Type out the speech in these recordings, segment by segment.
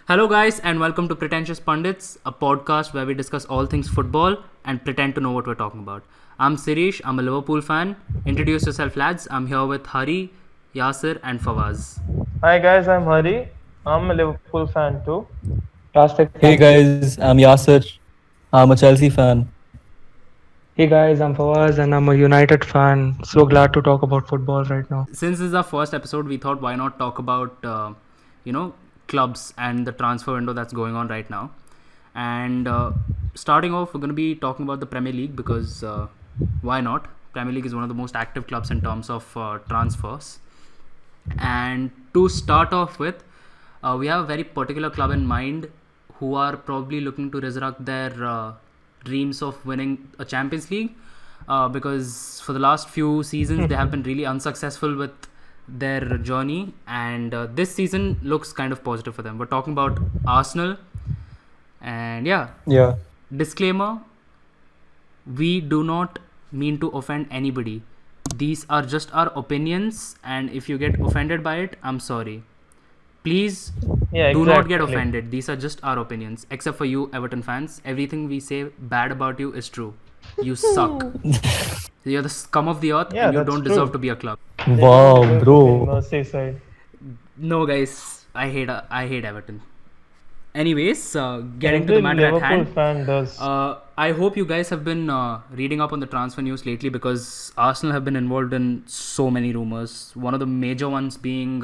Hello, guys, and welcome to Pretentious Pundits, a podcast where we discuss all things football and pretend to know what we're talking about. I'm Sirish, I'm a Liverpool fan. Introduce yourself, lads. I'm here with Hari, Yasir, and Fawaz. Hi guys, I'm Hari. I'm a Liverpool fan too. Fantastic. Hey Thank you. guys, I'm Yasir. I'm a Chelsea fan. Hey guys, I'm Fawaz and I'm a United fan. So glad to talk about football right now. Since this is our first episode, we thought why not talk about, you know, clubs and the transfer window that's going on right now. And starting off, we're going to be talking about the Premier League because why not? Premier League is one of the most active clubs in terms of transfers. And to start off with, we have a very particular club in mind who are probably looking to resurrect their dreams of winning a Champions League because for the last few seasons they have been really unsuccessful with their journey, and this season looks kind of positive for them. We're talking about Arsenal, and yeah, Yeah. disclaimer, we do not mean to offend anybody. These are just our opinions, and if you get offended by it, I'm sorry. Please Yeah, do not get exactly. offended. These are just our opinions. Except for you, Everton fans. Everything we say bad about you is true. You suck. You're the scum of the earth Yeah, and you that's don't true. deserve to be a club. They don't Wow, deserve to be in bro. Merseyside. No, guys. I hate Everton. Anyways, getting to Every the matter at Liverpool hand. fan does. I hope you guys have been reading up on the transfer news lately because Arsenal have been involved in so many rumors. One of the major ones being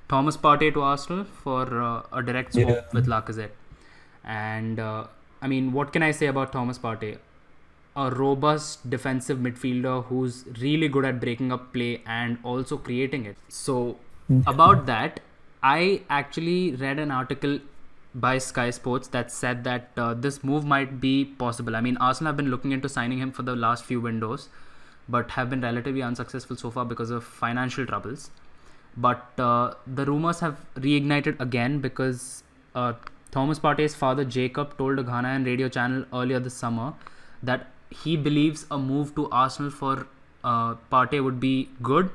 Thomas Partey to Arsenal for a direct swap Yeah. with Lacazette. And I mean, what can I say about Thomas Partey? A robust defensive midfielder who's really good at breaking up play and also creating it. So, about that, I actually read an article by Sky Sports that said that this move might be possible. I mean, Arsenal have been looking into signing him for the last few windows, but have been relatively unsuccessful so far because of financial troubles. But the rumors have reignited again because Thomas Partey's father Jacob told a Ghanaian radio channel earlier this summer that he believes a move to Arsenal for Partey would be good.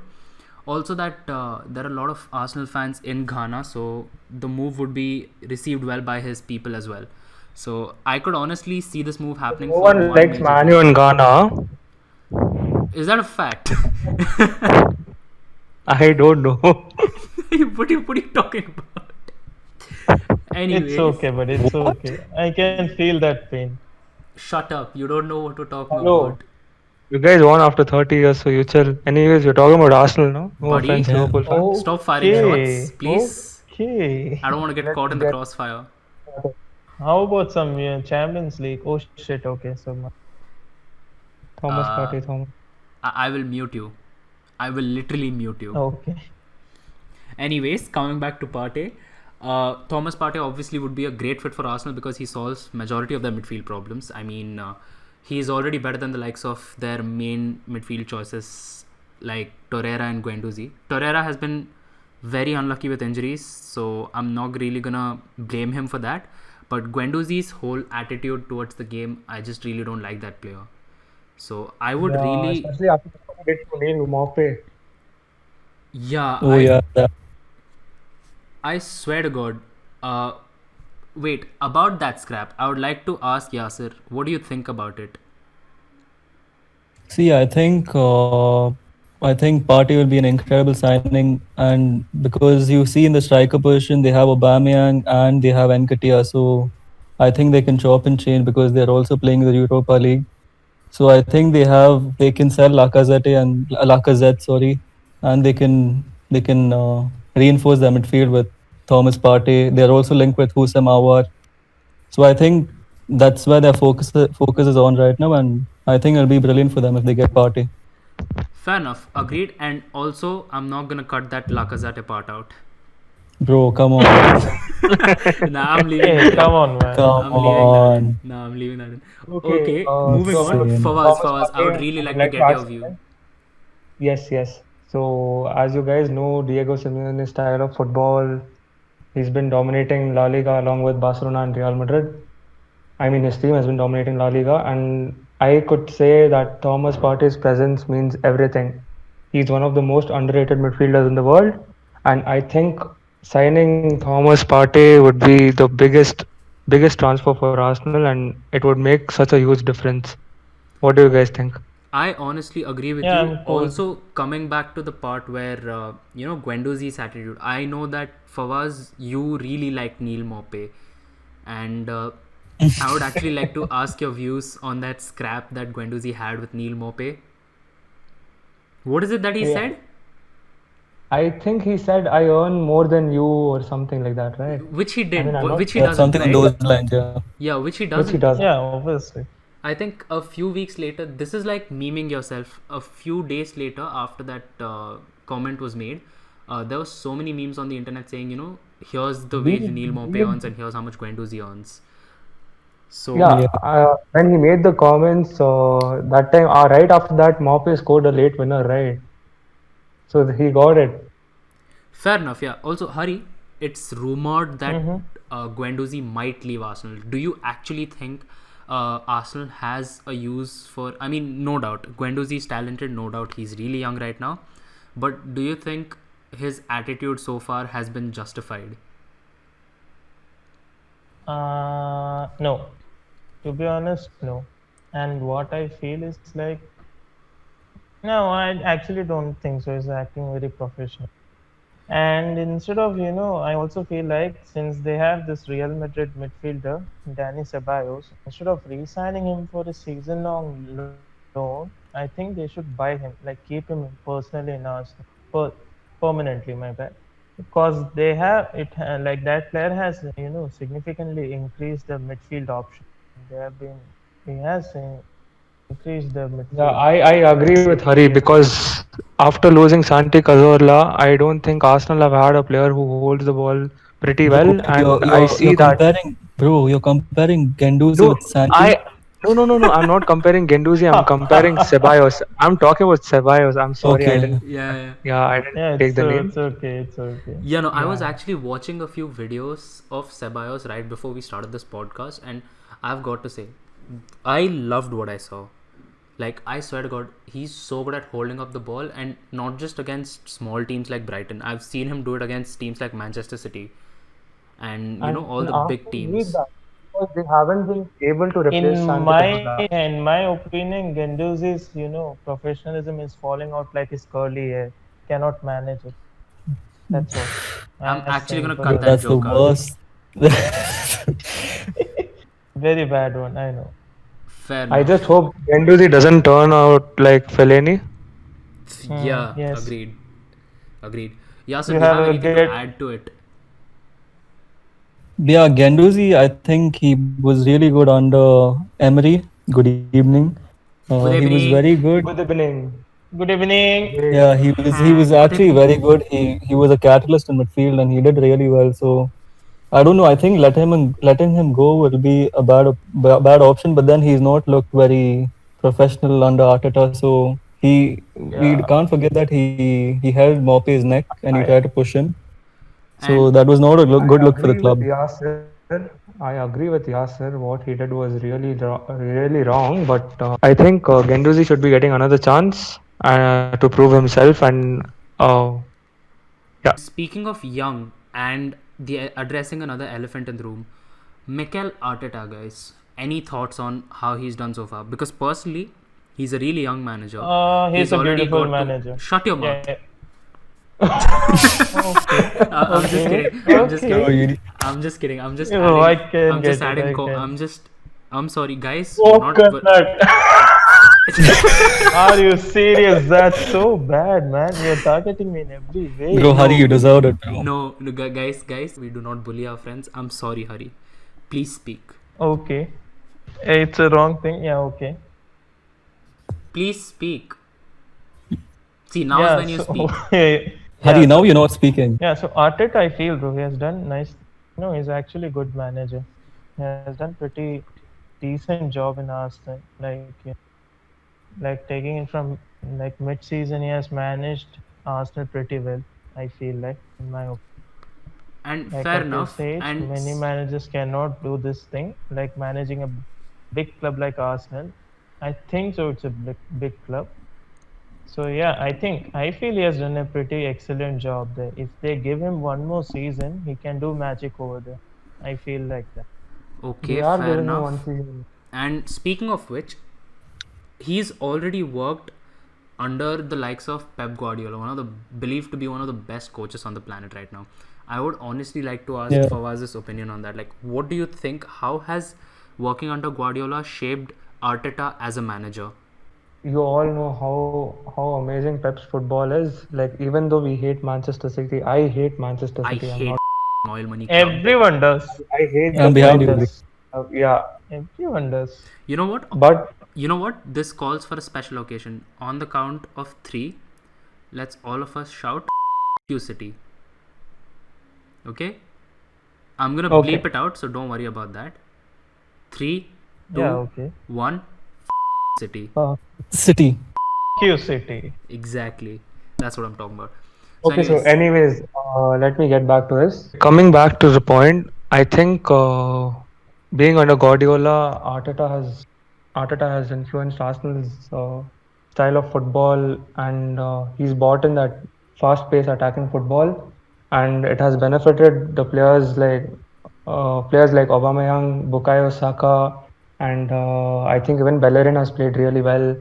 Also, that there are a lot of Arsenal fans in Ghana, so the move would be received well by his people as well. So I could honestly see this move happening No for one one likes major Manu reason. in Ghana. Is that a fact? I don't know. what are you talking about? Anyways, It's okay, but it's okay. I can feel that pain. shut up. You don't know what we're talking Hello. about. You guys won after 30 years, so you chill. Anyways, you're talking about Arsenal, no? No Buddy, offense, Yeah. Liverpool fans. stop firing shots, Okay, please. okay. I don't want to get Let's caught in the get- crossfire. How about some Champions League? Oh shit, okay, so Thomas Uh, Partey, Thomas. I will mute you. I will literally mute you. okay. Anyways, coming back to Partey, Thomas Partey obviously would be a great fit for Arsenal because he solves majority of their midfield problems. I mean, he is already better than the likes of their main midfield choices like Torreira and Guendouzi. Torreira has been very unlucky with injuries, so I'm not really gonna blame him for that. But Guendouzi's whole attitude towards the game, I just really don't like that player. So I would Yeah, really, especially after what he did to Neil Maupay. yeah, Oh yeah. I swear to God. Uh, wait, about that scrap, I would like to ask Yasir, what do you think about it? See, I think Partey will be an incredible signing, and because you see in the striker position they have Aubameyang and they have Nketiah, so I think they can chop and change because they're also playing the Europa League. So I think they can sell Lacazette, sorry, and they can reinforce their midfield with Thomas Partey. They're also linked with Husam Awar. So I think that's where their focus is on right now, and I think it'll be brilliant for them if they get Partey. Fair enough, agreed. And also, I'm not gonna cut that Lacazette part out. Bro, come on, Nah, I'm leaving Hey, that in. come on, man. come I'm leaving that in. on. No, I'm leaving that in. Okay, Okay, moving so on. Insane. Fawaz, Thomas I would Partey, really I like would to like to get your ask view. you. Yes, yes. So, as you guys know, Diego Simeone's style of football, he's been dominating La Liga along with Barcelona and Real Madrid. I mean, his team has been dominating La Liga, and I could say that Thomas Partey's presence means everything. He's one of the most underrated midfielders in the world, and I think signing Thomas Partey would be the biggest transfer for Arsenal, and it would make such a huge difference. What do you guys think? I honestly agree with Yeah, you. I'm cool. Also, coming back to the part where Guendouzi's attitude. I know that Fawaz, you really like Neil Maupay, and I would actually like to ask your views on that scrap that Guendouzi had with Neil Maupay. What is it that he Yeah. said? I think he said, "I earn more than you" or something like that, right? Which he I mean, didn't. I'm not Which he sure. Yeah, doesn't, something on right? those lines. Yeah. Yeah, which he Which he doesn't. doesn't. Yeah, obviously. I think a few weeks later, this is like memeing yourself. A few days later, after that comment was made, there were so many memes on the internet saying, here's the wage We, Neil Maupay we earns and here's how much Guendouzi earns. So, Yeah, Yeah. when he made the comments, that time, right after that, Maupay scored a late winner, right? So he got it. fair enough, yeah. Also, Hari, it's rumored that Mm-hmm. Guendouzi might leave Arsenal. Do you actually think Arsenal has a use for? I mean, no doubt, Guendouzi is talented. No doubt, he's really young right now. But do you think his attitude so far has been justified? No. To be honest, no. And what I feel is like, no, I actually don't think so. He's acting very professional. And instead of, I also feel like since they have this Real Madrid midfielder, Danny Ceballos, instead of re-signing him for a season-long loan, I think they should buy him, like keep him personally in Arsenal, per- permanently. My bad, because they have it like that player has significantly increased the midfield option. They have been he has increased the Yeah, midfield. I agree with Hari because after losing Santi Cazorla, I don't think Arsenal have had a player who holds the ball pretty Bro, well, and I see you're that. comparing, bro. You're comparing Genduzi No, with Santi. I no. I'm not comparing Genduzi. I'm comparing Ceballos. I'm talking about Ceballos. I'm sorry, I Okay. didn't. Yeah, yeah. Yeah, I didn't Yeah, take the name. it's okay, it's okay. Yeah, no, I was Yeah. actually watching a few videos of Ceballos right before we started this podcast, and I've got to say, I loved what I saw. Like, I swear to God, he's so good at holding up the ball, and not just against small teams like Brighton. I've seen him do it against teams like Manchester City and, And all the big Arsenal need teams. that because they haven't been able to replace Santi Cazorla. In my opinion, Genduzi's professionalism is falling out like his curly hair. Cannot manage it. That's all. I'm As actually gonna simple cut Bro, that as that's the joke out. worst. very bad one. I know. Fair I enough. just hope Genduzi doesn't turn out like Fellaini. Yeah, Yes. agreed. Agreed. Yasir, You do you have have a anything to great. add to it? Yeah, Genduzi, I think he was really good under Emery. Good evening. Good He was very evening. good. Good evening. Good evening. Great. Yeah, he was Good actually evening. very good. He was a catalyst in midfield and he did really well. So I don't know. I think letting him go will be a bad option. But then he's not looked very professional under Arteta. So we Yeah, can't forget that he held Maupay's neck and he I tried to push him. And So that was not a good I look for the agree with club. Yasser. I agree with Yasser. What he did was really wrong. But I think Genduzi should be getting another chance to prove himself. And yeah, speaking of young and the addressing another elephant in the room, Mikel Arteta, guys. Any thoughts on how he's done so far? Because personally, he's a really young manager. He's a already beautiful got to- manager. Shut your mouth. Yeah. Okay. I'm just Okay. kidding. I'm just Okay. Oh, kidding. you, I'm just kidding. I'm just Oh, I adding. can I'm just get it, adding. I can. I'm just. I'm sorry, guys. Oh, Not. Are you serious? That's so bad, man. You're targeting me in every way. bro, Hari, you deserved it, bro. No, guys. We do not bully our friends. I'm sorry, Hari. Please speak. Okay. It's a wrong thing. Yeah, okay. Please speak. See, now is when you speak. Hari, now you're not speaking. Yeah, so Arteta, I feel, bro, he has done nice. No, he's actually a good manager. He has done pretty decent job in Arsenal. Like taking it from like mid-season, he has managed Arsenal pretty well. I feel like, in my opinion. And Like fair at this enough. stage, And many managers cannot do this thing, like managing a big club like Arsenal. I think so. It's a big club. So yeah, I feel he has done a pretty excellent job there. If they give him one more season, he can do magic over there. I feel like that. Okay, They are fair giving him one enough. season. And speaking of which, he's already worked under the likes of Pep Guardiola, one of the believed to be one of the best coaches on the planet right now. I would honestly like to ask Yeah. Fawaz's opinion on that. Like, what do you think? How has working under Guardiola shaped Arteta as a manager? You all know how amazing Pep's football is. Like even though we hate Manchester City, I hate Manchester I City. I'm hate not. oil money club. Everyone does. I hate the I'm behind you. pointless. Yeah, Everyone does. You know what? but You know what? This calls for a special occasion. On the count of 3, let's all of us shout you City. Okay? I'm gonna bleep okay. it out, so don't worry about that. 3, 2, Yeah, okay. 1, City. City. Q City. Exactly. That's what I'm talking about. So, Okay, so anyways, anyways, let me get back to this. Coming back to the point, I think being under Guardiola, Arteta has influenced Arsenal's style of football, and he's bought in that fast-paced attacking football, and it has benefited the players like Aubameyang, Bukayo Saka, and I think even Bellerin has played really well.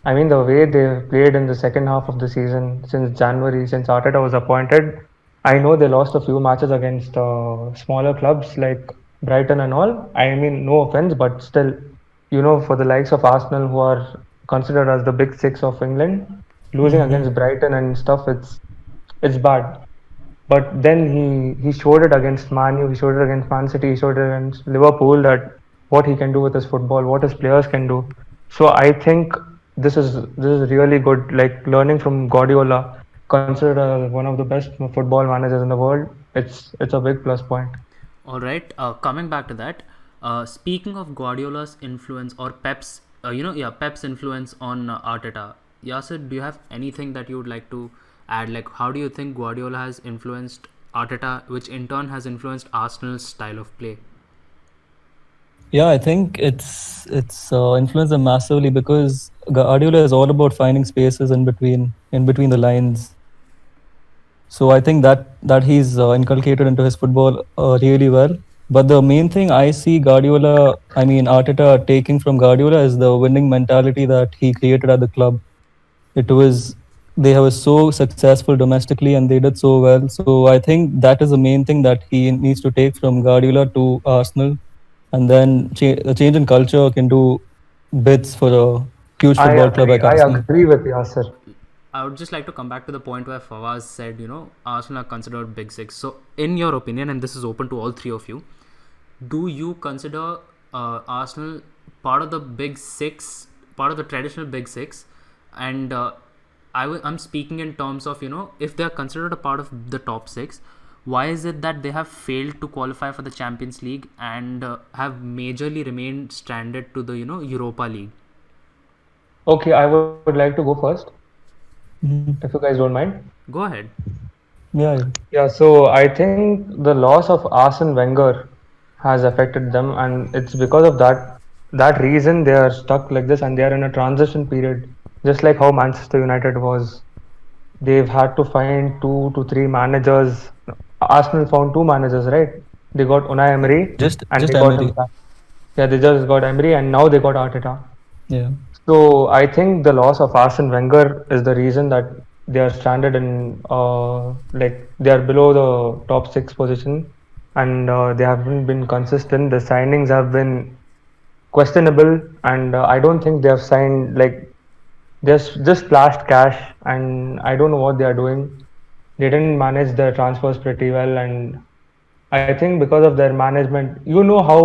I mean, the way they played in the second half of the season since January, since Arteta was appointed, I know they lost a few matches against smaller clubs like Brighton and all. I mean, no offense, but still, for the likes of Arsenal, who are considered as the big six of England, losing against Brighton and stuff, it's bad. But then he showed it against Man U, he showed it against Man City, he showed it against Liverpool that what he can do with his football, what his players can do. So I think this is really good. Like learning from Guardiola, considered as one of the best football managers in the world. It's a big plus point. all right. Coming back to that, speaking of Guardiola's influence or Pep's, Pep's influence on Arteta. Yasir, do you have anything that you would like to add? Like, how do you think Guardiola has influenced Arteta, which in turn has influenced Arsenal's style of play? Yeah, I think it's influenced them massively because Guardiola is all about finding spaces in between the lines. So I think that he's inculcated into his football really well. But the main thing I see Arteta taking from Guardiola is the winning mentality that he created at the club. They were so successful domestically and they did so well. So I think that is the main thing that he needs to take from Guardiola to Arsenal, and then a change in culture can do bits for a huge I football club agree. like I Arsenal. agree with Yasser. I would just like to come back to the point where Fawaz said, Arsenal are considered big six. So, in your opinion, and this is open to all three of you, do you consider Arsenal part of the big six, part of the traditional big six? And I'm speaking in terms of, if they are considered a part of the top six, why is it that they have failed to qualify for the Champions League and have majorly remained stranded to the, Europa League? Okay, I would like to go first, Mhm. if you guys don't mind. Go ahead. Yeah, Yeah, so I think the loss of Arsene Wenger has affected them, and it's because of that reason they are stuck like this, and they are in a transition period, just like how Manchester United was. They've had to find 2 to 3 managers. Arsenal found 2 managers, right? They got Unai Emery, and just they got him Emery. back. Yeah, they just got Emery, and now they got Arteta. Yeah. So I think the loss of Arsene Wenger is the reason that they are stranded in like they are below the top 6 position, and they haven't been consistent. The signings have been questionable, and I don't think they have signed like just splashed cash, and I don't know what they are doing. They didn't manage their transfers pretty well, and I think because of their management, how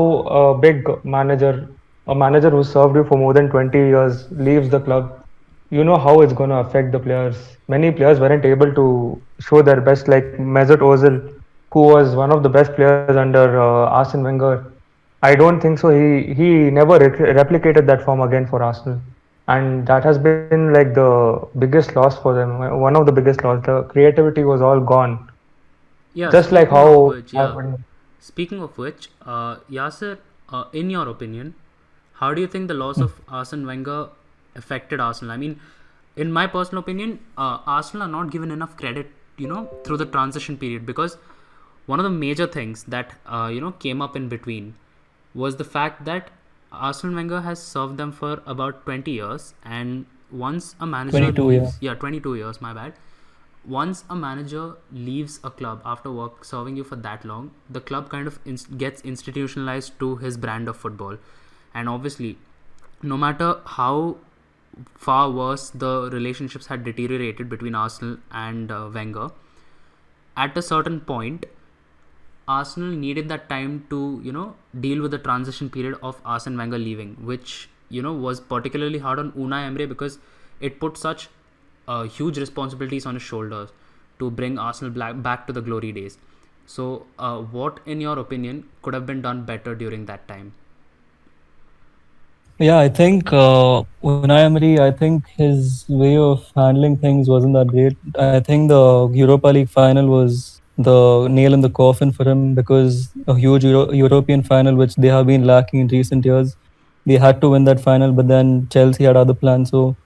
a manager who served you for more than 20 years leaves the club, how it's going to affect the players. Many players weren't able to show their best, like Mesut Ozil, who was one of the best players under Arsene Wenger. I don't think so. He never replicated that form again for Arsenal, and that has been like the biggest loss for them. One of the biggest loss. The creativity was all gone, Yeah, just like speaking of how which, happened. Yasser, in your opinion, how do you think the loss of Arsene Wenger affected Arsenal? I mean, in my personal opinion, Arsenal are not given enough credit, through the transition period, because one of the major things that came up in between was the fact that Arsene Wenger has served them for about 20 years, and once a manager 22, yeah. leaves, 22 years, my bad. Once a manager leaves a club after serving you for that long, the club kind of gets institutionalized to his brand of football, and obviously, no matter how far worse the relationships had deteriorated between Arsenal and Wenger, at a certain point, Arsenal needed that time to deal with the transition period of Arsene Wenger leaving, which was particularly hard on Unai Emery because it put such huge responsibilities on his shoulders to bring Arsenal back to the glory days. So, what, in your opinion, could have been done better during that time? Yeah, I think Unai Emery, I think his way of handling things wasn't that great. I think the Europa League final was the nail in the coffin for him because a huge European final, which they have been lacking in recent years, they had to win that final, but then Chelsea had other plans. So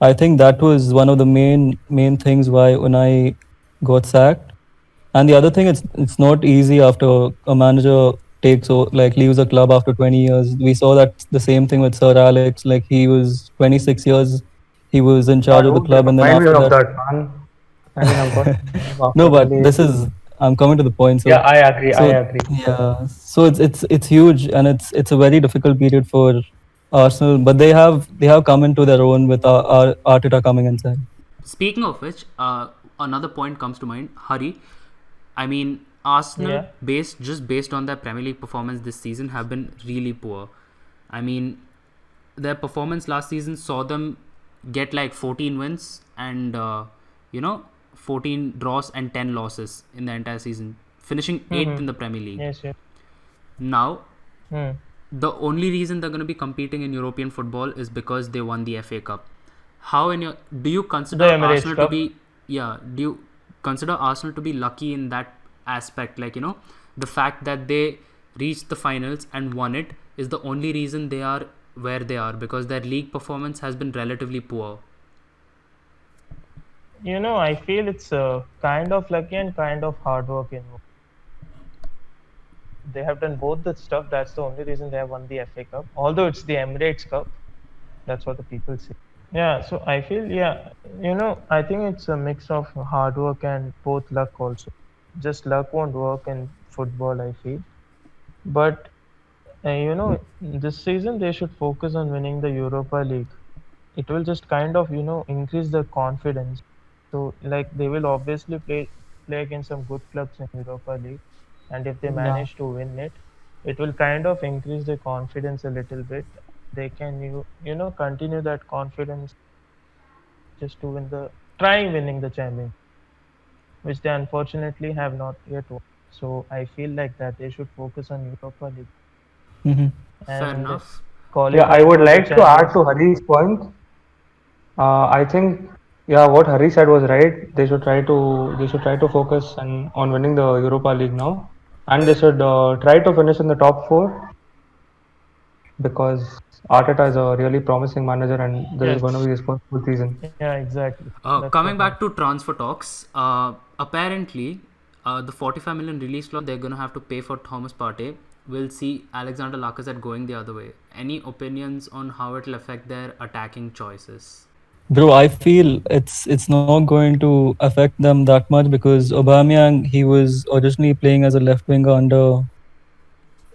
I think that was one of the main things why Unai got sacked. And the other thing, it's not easy after a manager leaves a club after 20 years. We saw that the same thing with Sir Alex. Like he was 26 years, he was in charge of the Don't club, and then remind me after of that, that, man. I mean, I've got no. after But 28. this is I'm coming to the point. Yeah, So I agree. I so agree. yeah, so it's huge, and it's a very difficult period for Arsenal. But they have come into their own with our Arteta coming inside. Speaking of which, another point comes to mind. Hari, I mean, Arsenal, Yeah. based on their Premier League performance this season, have been really poor. I mean, their performance last season saw them get like 14 wins and 14 draws and 10 losses in the entire season, finishing 8th in the Premier League. Yes, yes. Now, Hmm. the only reason they're going to be competing in European football is because they won the FA Cup. How do you consider The Emirates Arsenal to Cup. be do you consider Arsenal to be lucky in that aspect? Like, the fact that they reached the finals and won it is the only reason they are where they are, because their league performance has been relatively poor. I feel it's kind of lucky and kind of hard work involved. They have done both the stuff. That's the only reason they have won the FA Cup. Although it's the Emirates Cup, that's what the people say. Yeah, so I feel, I think it's a mix of hard work and both luck also. Just luck won't work in football, I feel. But, this season they should focus on winning the Europa League. It will just kind of, increase their confidence. So, like, they will obviously play against some good clubs in Europa League. And if they Yeah. manage to win it, it will kind of increase their confidence a little bit. They can continue that confidence just to try winning the champion, which they unfortunately have not yet won. So I feel like that they should focus on Europa League Hmm. Fair and enough. qualify Yeah, I would for the like to add Champions to League. Hari's point. I think, yeah, what Hari said was right. They should try to focus on winning the Europa League now, and they should try to finish in the top four because Arteta is a really promising manager, and this is going to Yes. be his first full season. Yeah, exactly. That's Coming what back to transfer talks, apparently, the 45 million release clause they're going to have to pay for Thomas Partey will see Alexander Lacazette going the other way. Any opinions on how it will affect their attacking choices? Bro, I feel it's not going to affect them that much because Aubameyang, he was originally playing as a left winger under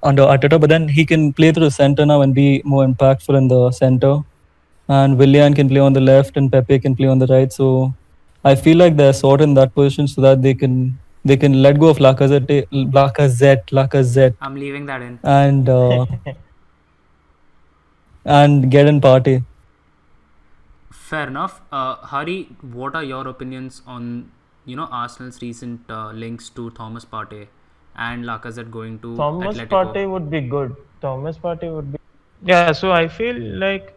Arteta, but then he can play through the center now and be more impactful in the center. And Willian can play on the left and Pepe can play on the right. So I feel like they're sort in that position so that they can let go of Lacazette, I'm leaving that in. and and get in Partey. Fair enough. Hari, what are your opinions on Arsenal's recent links to Thomas Partey and Lacazette going to Thomas Atletico? Partey would be good. Thomas Partey would be. Yeah, so I feel like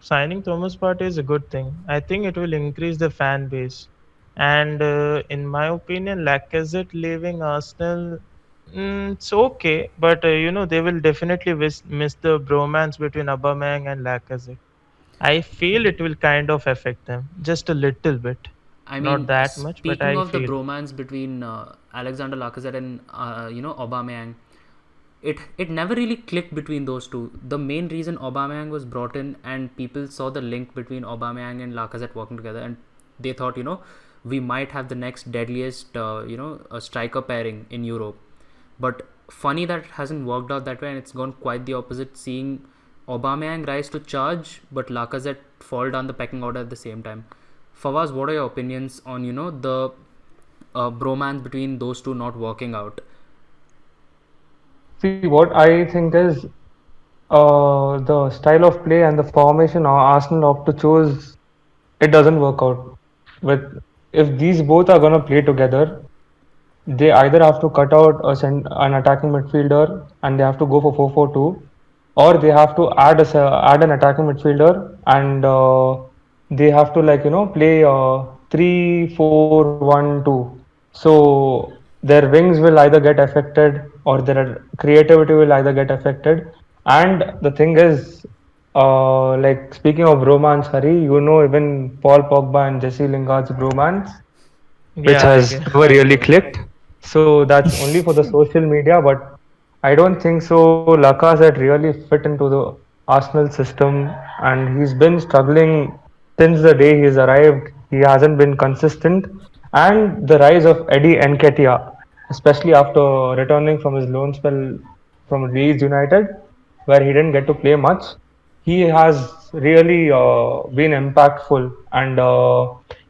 signing Thomas Partey is a good thing. I think it will increase the fan base, and in my opinion, Lacazette leaving Arsenal, it's okay, but they will definitely miss the bromance between Aubameyang and Lacazette. I feel it will kind of affect them just a little bit. I Not mean, that much, but speaking I of the feel. bromance between Alexander Lacazette and Aubameyang, it never really clicked between those two. The main reason Aubameyang was brought in, and people saw the link between Aubameyang and Lacazette working together, and they thought, we might have the next deadliest, a striker pairing in Europe. But funny that it hasn't worked out that way, and it's gone quite the opposite. Seeing Aubameyang rise to charge, but Lacazette fall down the pecking order at the same time. Fawaz, what are your opinions on the bromance between those two not working out? See, what I think is the style of play and the formation Arsenal opt to choose, it doesn't work out. With if these both are gonna play together, they either have to cut out an attacking midfielder and they have to go for 4-4-2, or they have to add an attacking midfielder and they have to play 3-4-1-2. So their wings will either get affected or their creativity will either get affected. And the thing is, like speaking of romance, Hari, even Paul Pogba and Jesse Lingard's romance, which Yeah, has never I really guess. clicked. So that's only for the social media, but I don't think so. Lacazette really fit into the Arsenal system, and he's been struggling since the day he's arrived. He hasn't been consistent, and the rise of Eddie Nketiah, especially after returning from his loan spell from Leeds United, where he didn't get to play much, he has really been impactful, and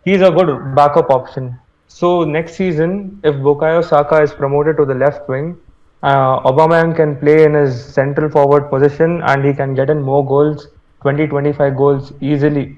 he's a good backup option. So next season, if Bukayo Saka is promoted to the left wing, Aubameyang can play in his central forward position and he can get in more goals, 20-25 goals easily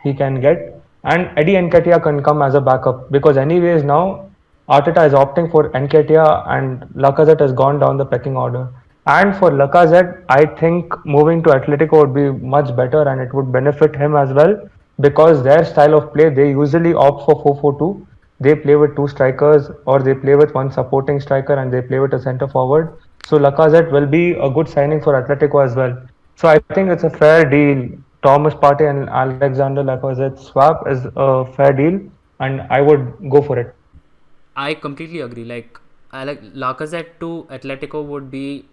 he can get. And Eddie Nketiah can come as a backup because anyways now Arteta is opting for Nketiah and Lacazette has gone down the pecking order. And for Lacazette, I think moving to Atletico would be much better and it would benefit him as well because their style of play, they usually opt for 4-4-2. They play with two strikers or they play with one supporting striker and they play with a centre forward. So Lacazette will be a good signing for Atletico as well. So I think it's a fair deal. Thomas Partey and Alexander Lacazette swap is a fair deal, and I would go for it. I completely agree. Like, I like Lacazette to Atletico would be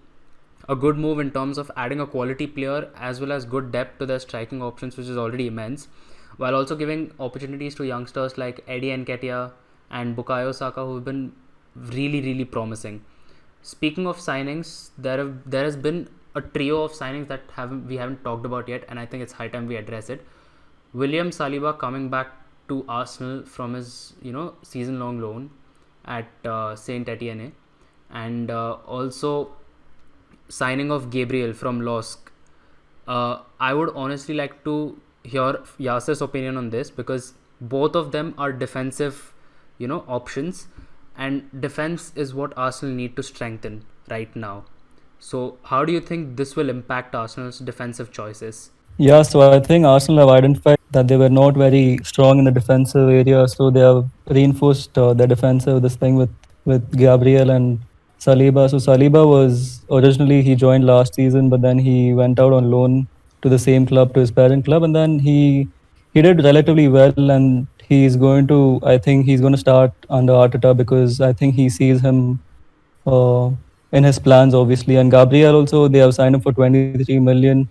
a good move in terms of adding a quality player as well as good depth to their striking options, which is already immense, while also giving opportunities to youngsters like Eddie Nketiah and Bukayo Saka, who have been really, really promising. Speaking of signings, there has been a trio of signings that we haven't talked about yet, and I think it's high time we address it. William Saliba coming back to Arsenal from his season long loan at Saint Etienne, and also signing of Gabriel from LOSC. I would honestly like to hear Yasser's opinion on this because both of them are defensive, options, and defense is what Arsenal need to strengthen right now. So, how do you think this will impact Arsenal's defensive choices? Yeah, so I think Arsenal have identified that they were not very strong in the defensive area, so they have reinforced their defensive this thing with Gabriel and Saliba. So Saliba was originally he joined last season, but then he went out on loan to the same club, to his parent club, and then he did relatively well, and he's going to I think he's going to start under Arteta because I think he sees him uh, in his plans, obviously. And Gabriel also, they have signed him for 23 million.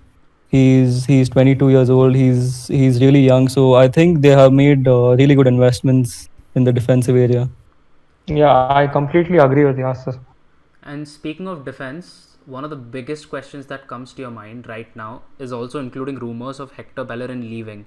He's 22 years old. He's really young. So I think they have made really good investments in the defensive area. Yeah, I completely agree with Yasser. And speaking of defense, one of the biggest questions that comes to your mind right now is also including rumors of Hector Bellerin leaving.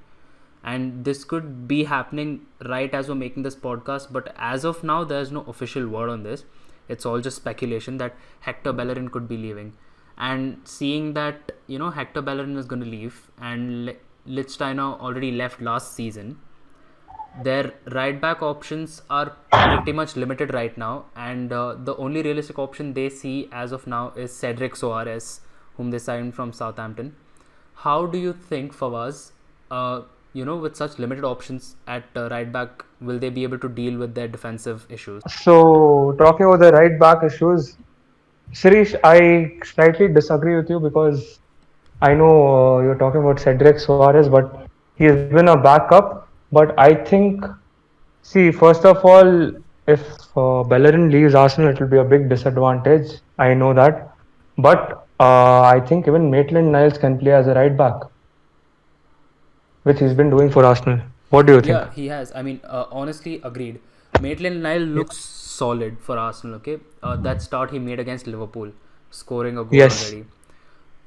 And this could be happening right as we're making this podcast, but as of now, there's no official word on this. It's all just speculation that Hector Bellerin could be leaving. And seeing that, Hector Bellerin is going to leave, and Lichtsteiner already left last season, their right back options are pretty much limited right now, and the only realistic option they see as of now is Cedric Soares, whom they signed from Southampton. How do you think, Fawaz, with such limited options at right back, will they be able to deal with their defensive issues? So, talking about the right back issues, Sirish, I slightly disagree with you because I know you're talking about Cedric Suarez, but he has been a backup. But I think, see, first of all, if Bellerin leaves Arsenal, it will be a big disadvantage. I know that. But I think even Maitland Niles can play as a right back, which he's been doing for Arsenal. What do you think? Yeah, he has. I mean, honestly, agreed. Maitland-Niles looks solid for Arsenal. Okay, that start he made against Liverpool, scoring a goal Yes. already,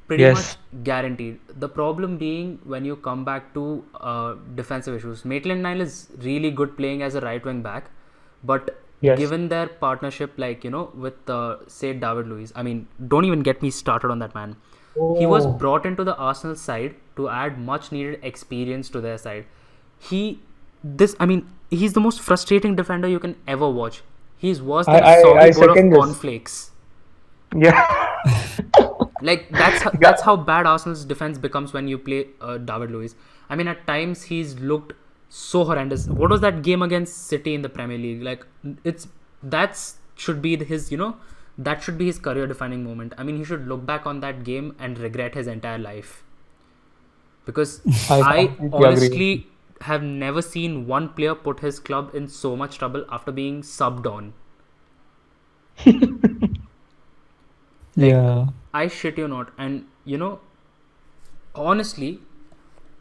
pretty Yes. much guaranteed. The problem being when you come back to defensive issues. Maitland-Niles is really good playing as a right wing back, but Yes. given their partnership, like with say David Luiz. I mean, don't even get me started on that man. He was Oh. brought into the Arsenal side to add much needed experience to their side. He's the most frustrating defender you can ever watch. He's worse than I soggy bowl of second this. cornflakes. Yeah. Like that's how bad Arsenal's defense becomes when you play David Luiz. I mean, at times he's looked so horrendous. What was that game against City in the Premier League? Like that's should be his that should be his career defining moment. I mean, he should look back on that game and regret his entire life. Because I I completely agree. honestly have never seen one player put his club in so much trouble after being subbed on. Yeah. I shit you not. And honestly,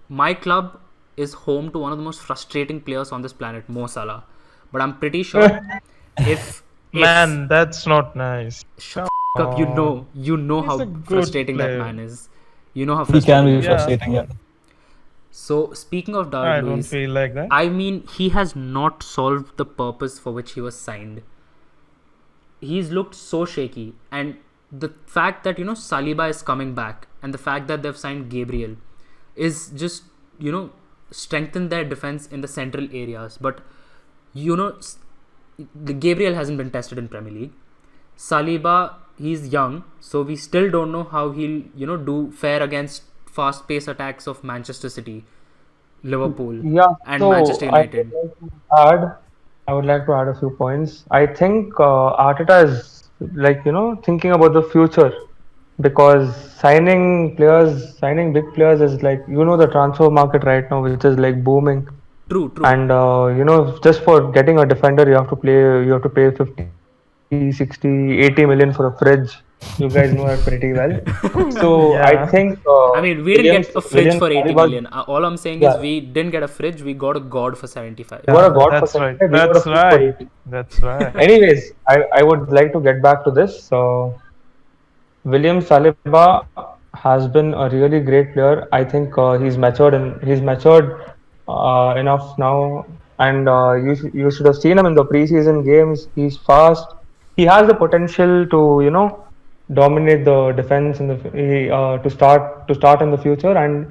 my club is home to one of the most frustrating players on this planet, Mo Salah. But I'm pretty sure if Man, that's not nice. shut up, you know He's how a good frustrating that player. man is. You know how He can frustrating be that Yeah. is. frustrating, yeah. So speaking of I David don't Luiz, feel like that. I mean, he has not solved the purpose for which he was signed. He's looked so shaky, and the fact that Saliba is coming back, and the fact that they've signed Gabriel, is just strengthen their defense in the central areas. But the Gabriel hasn't been tested in Premier League. Saliba, he's young, so we still don't know how he'll do fare against fast pace attacks of Manchester City, Liverpool, Yeah. and So Manchester United. I would like to add a few points. I think Arteta is like thinking about the future, because signing big players is like the transfer market right now, which is like booming. True. And just for getting a defender, you have to pay 50, 60, 80 million for a fridge. You guys know that pretty well. So I Yeah. think I mean, we didn't get a fridge Williams for 80 Saliba, million. All I'm saying yeah, is we didn't get a fridge. We got a god for 75. you got a god for That's right. 75, we got a That's fridge for right. 80. That's right. Anyways, I would like to get back to this. William Saliba has been a really great player. I think he's matured enough now, and you should have seen him in the preseason games. He's fast. He has the potential to dominate the defense in to start in the future. And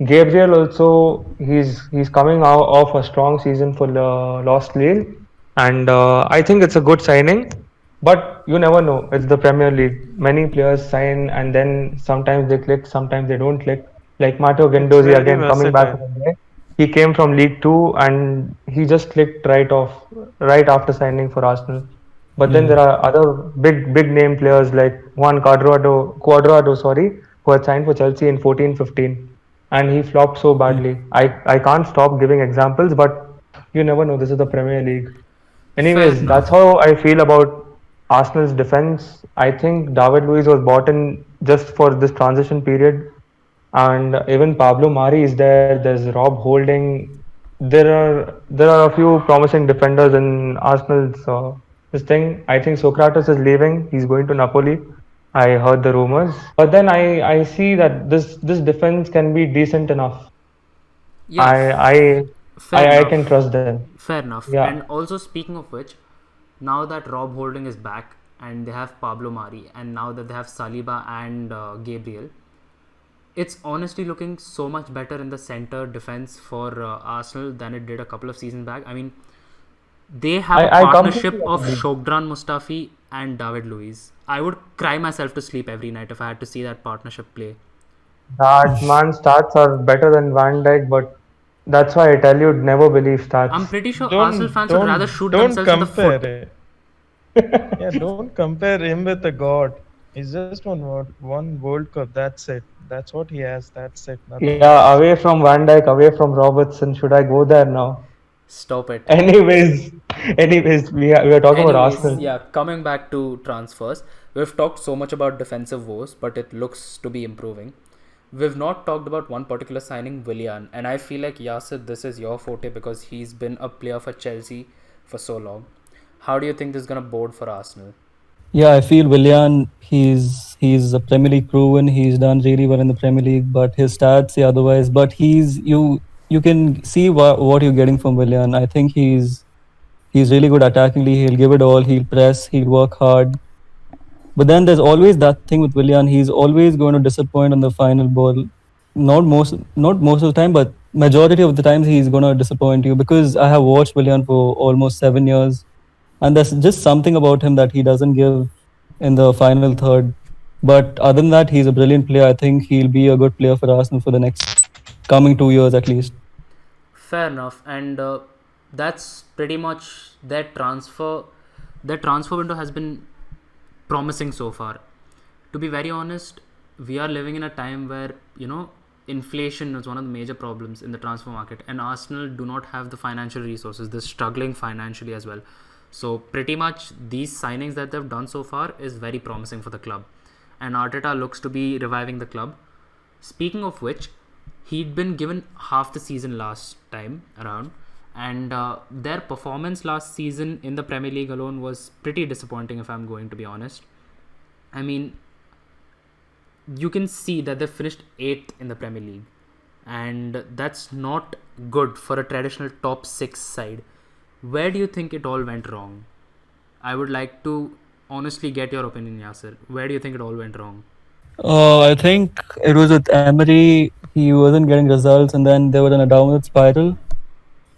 Gabriel also, he's coming out of a strong season for the Lost Lille, and I think it's a good signing. But you never know. It's the Premier League. Many players sign and then sometimes they click, sometimes they don't click. Like Matteo It's Gendozi very again coming back versatile. from there. He came from League Two and he just clicked right after signing for Arsenal. But then Yeah. there are other big name players like Juan Cuadrado, sorry, who had signed for Chelsea in 14-15, and he flopped so badly. I can't stop giving examples, but you never know. This is the Premier League. Fair Anyways, enough. that's how I feel about Arsenal's defense. I think David Luiz was bought in just for this transition period, and even Pablo Mari is there. There's Rob Holding. There are a few promising defenders in Arsenal's this thing. I think Socrates is leaving. He's going to Napoli. I heard the rumors, but then I see that this defense can be decent enough. Yeah, I fair I enough. can trust them. Fair enough. Yeah. And also, speaking of which, now that Rob Holding is back and they have Pablo Mari, and now that they have Saliba and Gabriel, it's honestly looking so much better in the center defense for Arsenal than it did a couple of seasons back. I mean, they have a I partnership completely of agree. Shogdran Mustafi and David Luiz. I would cry myself to sleep every night if I had to see that partnership play. That man stats are better than Van Dijk, but that's why I tell you, never believe I'm stats. pretty sure Arsenal Don't fans would rather don't shoot don't themselves in the compare foot. it. Yeah, don't compare him with a god. He's just won one World Cup. That's it. That's what he has. That's it. Nothing Yeah, else. away from Van Dijk, away from Robertson. Should I go there now? Stop it. Anyways, we are talking about Anyways, Arsenal. yeah, coming back to transfers, we've talked so much about defensive woes, but it looks to be improving. We've not talked about one particular signing, Willian, and I feel like Yasir, this is your forte because he's been a player for Chelsea for so long. How do you think this is gonna bode for Arsenal? Yeah, I feel Willian, he's a Premier League proven. He's done really well in the Premier League, but his stats say otherwise. But you can see what you're getting from Willian. I think he's really good attackingly. He'll give it all. He'll press. He'll work hard. But then there's always that thing with Willian. He's always going to disappoint on the final ball. Not most of the time, but majority of the times he's going to disappoint you because I have watched Willian for almost 7 years, and there's just something about him that he doesn't give in the final third. But other than that, he's a brilliant player. I think he'll be a good player for Arsenal for the next coming 2 years at least. Fair enough, and that's pretty much their transfer. Their transfer window has been promising so far. To be very honest, we are living in a time where inflation is one of the major problems in the transfer market, and Arsenal do not have the financial resources. They're struggling financially as well. So pretty much these signings that they've done so far is very promising for the club, and Arteta looks to be reviving the club. Speaking of which, he'd been given half the season last time around, and their performance last season in the Premier League alone was pretty disappointing, if I'm going to be honest. I mean, you can see that they finished 8th in the Premier League, and that's not good for a traditional top 6 side. Where do you think it all went wrong? I would like to honestly get your opinion, Yasir. Where do you think it all went wrong? I think it was with Emery. He wasn't getting results, and then they were in a downward spiral.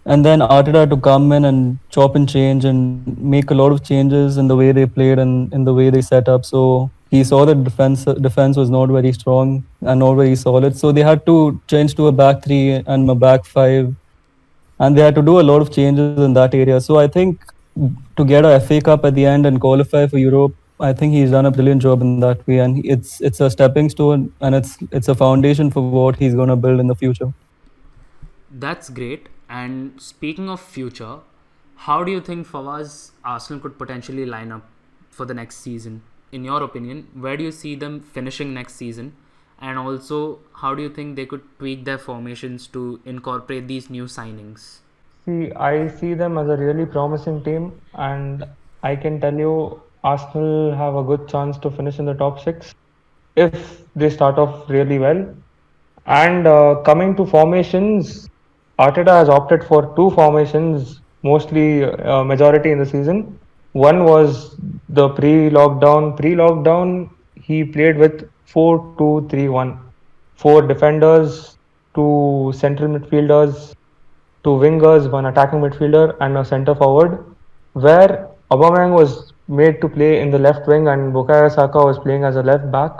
And then Arteta had to come in and chop and change and make a lot of changes in the way they played and in the way they set up. So he saw that defense was not very strong and not very solid. So they had to change to a back three and a back five, and they had to do a lot of changes in that area. So I think to get a FA Cup at the end and qualify for Europe, I think he's done a brilliant job in that way, and it's a stepping stone and it's a foundation for what he's going to build in the future. That's great. And speaking of future, how do you think Fawaz Arsenal could potentially line up for the next season? In your opinion, where do you see them finishing next season? And also, how do you think they could tweak their formations to incorporate these new signings? See, I see them as a really promising team, and I can tell you Arsenal have a good chance to finish in the top six if they start off really well. And coming to formations, Arteta has opted for two formations, mostly majority in the season. One was the pre-lockdown. Pre-lockdown, he played with 4-2-3-1. Four defenders, two central midfielders, two wingers, one attacking midfielder, and a centre forward, where Aubameyang was made to play in the left wing and Bukayo Saka was playing as a left back,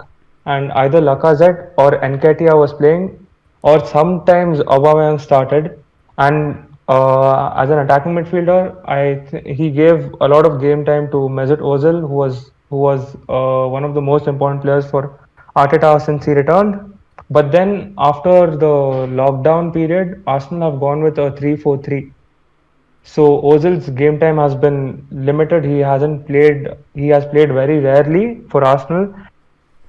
and either Lacazette or Nketiah was playing, or sometimes Aubameyang started. And as an attacking midfielder, he gave a lot of game time to Mesut Ozil, who was one of the most important players for Arteta since he returned. But then after the lockdown period, Arsenal have gone with a 3-4-3. So Ozil's game time has been limited. He hasn't played. He has played very rarely for Arsenal,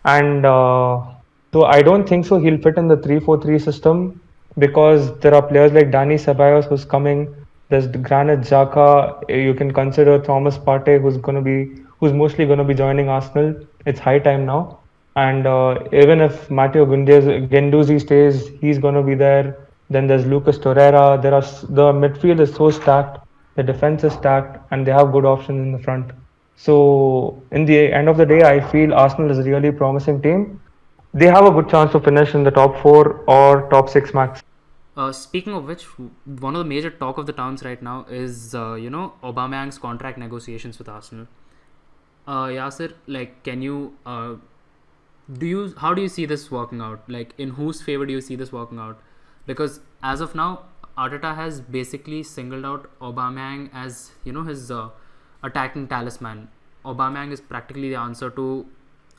and so I don't think so. He'll fit in the 3-4-3 system because there are players like Dani Ceballos who's coming. There's Granit Xhaka. You can consider Thomas Partey, who's mostly going to be joining Arsenal. It's high time now. And even if Matteo Guendouzi stays, he's going to be there. Then there's Lucas Torreira. The midfield is so stacked, the defense is stacked, and they have good options in the front. So in the end of the day, I feel Arsenal is a really promising team. They have a good chance to finish in the top four or top six max. Speaking of which, one of the major talk of the towns right now is Aubameyang's contract negotiations with Arsenal. Yasir, like, can you how do you see this working out? Like, in whose favor do you see this working out? Because as of now, Arteta has basically singled out Aubameyang as his attacking talisman. Aubameyang is practically the answer to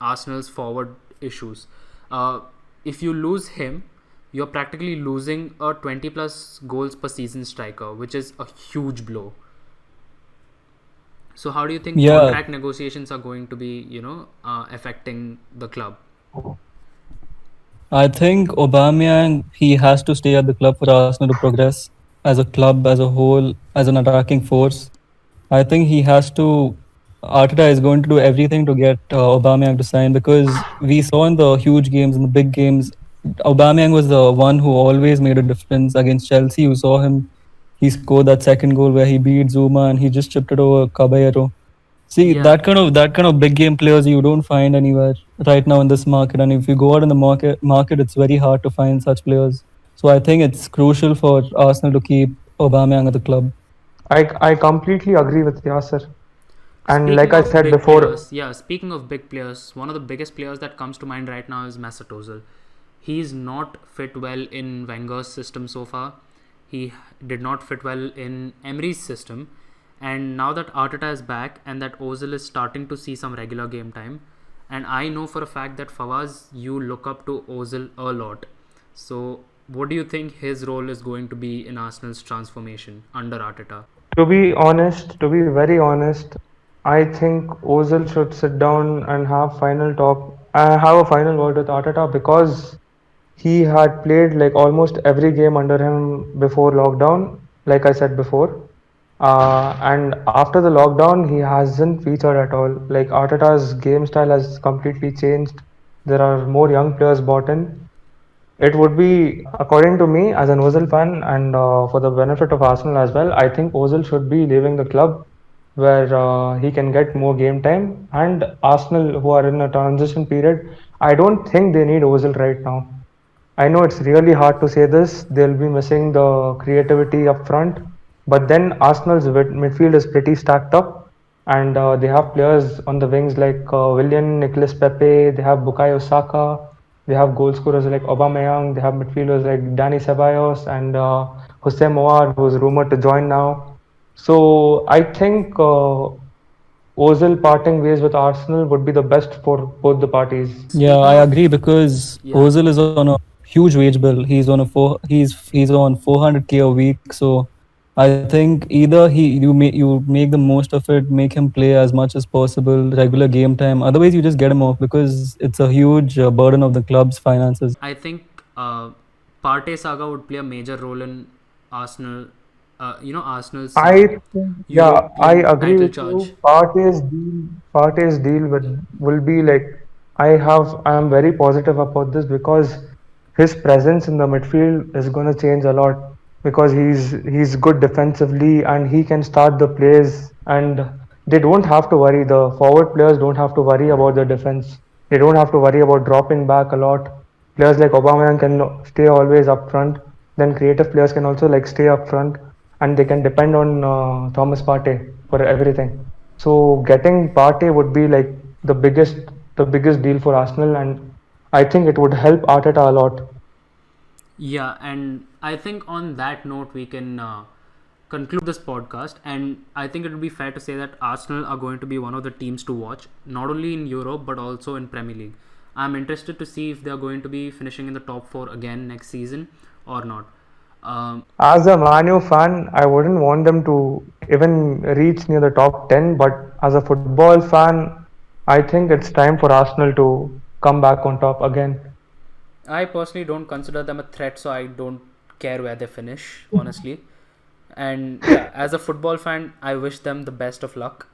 Arsenal's forward issues. If you lose him, you're practically losing a 20 plus goals per season striker, which is a huge blow. So how do you think Yeah. contract negotiations are going to be, affecting the club? I think Aubameyang, he has to stay at the club for Arsenal to progress as a club, as a whole, as an attacking force. I think he has to. Arteta is going to do everything to get Aubameyang to sign, because we saw in the huge games, in the big games, Aubameyang was the one who always made a difference against Chelsea. You saw him. He scored that second goal where he beat Zuma and he just chipped it over Caballero. See, Yeah. that kind of big game players you don't find anywhere right now in this market. And if you go out in the market, it's very hard to find such players. So I think it's crucial for Arsenal to keep Aubameyang at the club. I completely agree with Yasser. And Speaking like I of said big before, players, speaking of big players, one of the biggest players that comes to mind right now is Mesut Ozil. He's not fit well in Wenger's system so far. He did not fit well in Emery's system. And now that Arteta is back and that Ozil is starting to see some regular game time, and I know for a fact that Fawaz, you look up to Ozil a lot. So what do you think his role is going to be in Arsenal's transformation under Arteta? to be very honest, I think Ozil should sit down and have a final word with Arteta, because he had played like almost every game under him before lockdown, like I said before. And after the lockdown, he hasn't featured at all. Like Arteta's game style has completely changed. There are more young players bought in. It would be, according to me, as an Ozil fan, and for the benefit of Arsenal as well, I think Ozil should be leaving the club where he can get more game time. And Arsenal, who are in a transition period, I don't think they need Ozil right now. I know it's really hard to say this. They'll be missing the creativity up front, but then Arsenal's midfield is pretty stacked up, and they have players on the wings like Willian, Nicolas Pepe. They have Bukayo Saka. They have goal scorers like Aubameyang. They have midfielders like Dani Ceballos and Hossein Mouar, who's rumored to join now. So I think Ozil parting ways with Arsenal would be the best for both the parties. Yeah, I agree, because Yeah. Ozil is on a huge wage bill. He's on 400K a week. So I think either you make the most of it, make him play as much as possible, regular game time. Otherwise, you just get him off, because it's a huge burden of the club's finances. I think Partey saga would play a major role in Arsenal. Arsenal's I think, yeah, I European agree title with charge. you. Partey's deal will be like, I am very positive about this, because his presence in the midfield is going to change a lot, because he's good defensively and he can start the plays, and they don't have to worry. The forward players don't have to worry about the defense. They don't have to worry about dropping back a lot. Players like Aubameyang can stay always up front. Then creative players can also like stay up front, and they can depend on Thomas Partey for everything. So getting Partey would be like the biggest deal for Arsenal, and I think it would help Arteta a lot. Yeah, and I think on that note we can conclude this podcast. And I think it would be fair to say that Arsenal are going to be one of the teams to watch, not only in Europe but also in Premier League. I'm interested to see if they are going to be finishing in the top four again next season or not. As a Man U fan, I wouldn't want them to even reach near the top 10, but as a football fan, I think it's time for Arsenal to come back on top again. I personally don't consider them a threat, so I don't care where they finish, honestly. And yeah, as a football fan, I wish them the best of luck.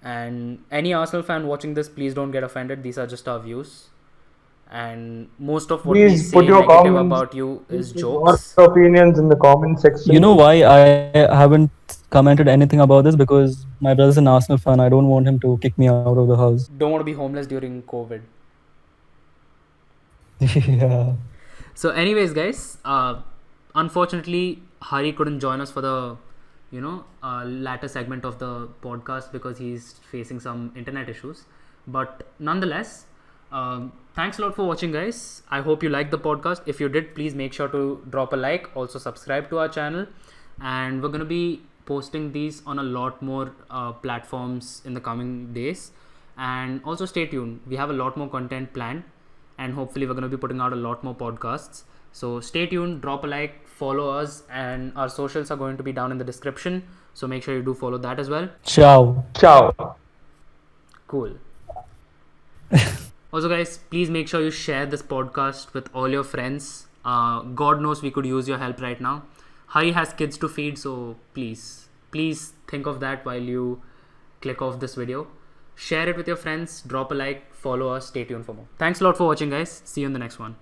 And any Arsenal fan watching this, please don't get offended. These are just our views. And most of what we Please say put your negative comments, about you is your jokes. opinions in the comment section. You know why I haven't commented anything about this? Because my brother's an Arsenal fan. I don't want him to kick me out of the house. Don't want to be homeless during COVID. Yeah. So, anyways, guys, unfortunately, Hari couldn't join us for the, latter segment of the podcast because he's facing some internet issues. But nonetheless, thanks a lot for watching, guys. I hope you liked the podcast. If you did, please make sure to drop a like. Also, subscribe to our channel. And we're going to be posting these on a lot more platforms in the coming days. And also stay tuned. We have a lot more content planned, and hopefully we're going to be putting out a lot more podcasts. So stay tuned, drop a like, follow us, and our socials are going to be down in the description. So make sure you do follow that as well. Ciao. Ciao. Cool. Also, guys, please make sure you share this podcast with all your friends. God knows we could use your help right now. Hari has kids to feed, so please think of that while you click off this video. Share it with your friends, drop a like, follow us, stay tuned for more. Thanks a lot for watching, guys. See you in the next one.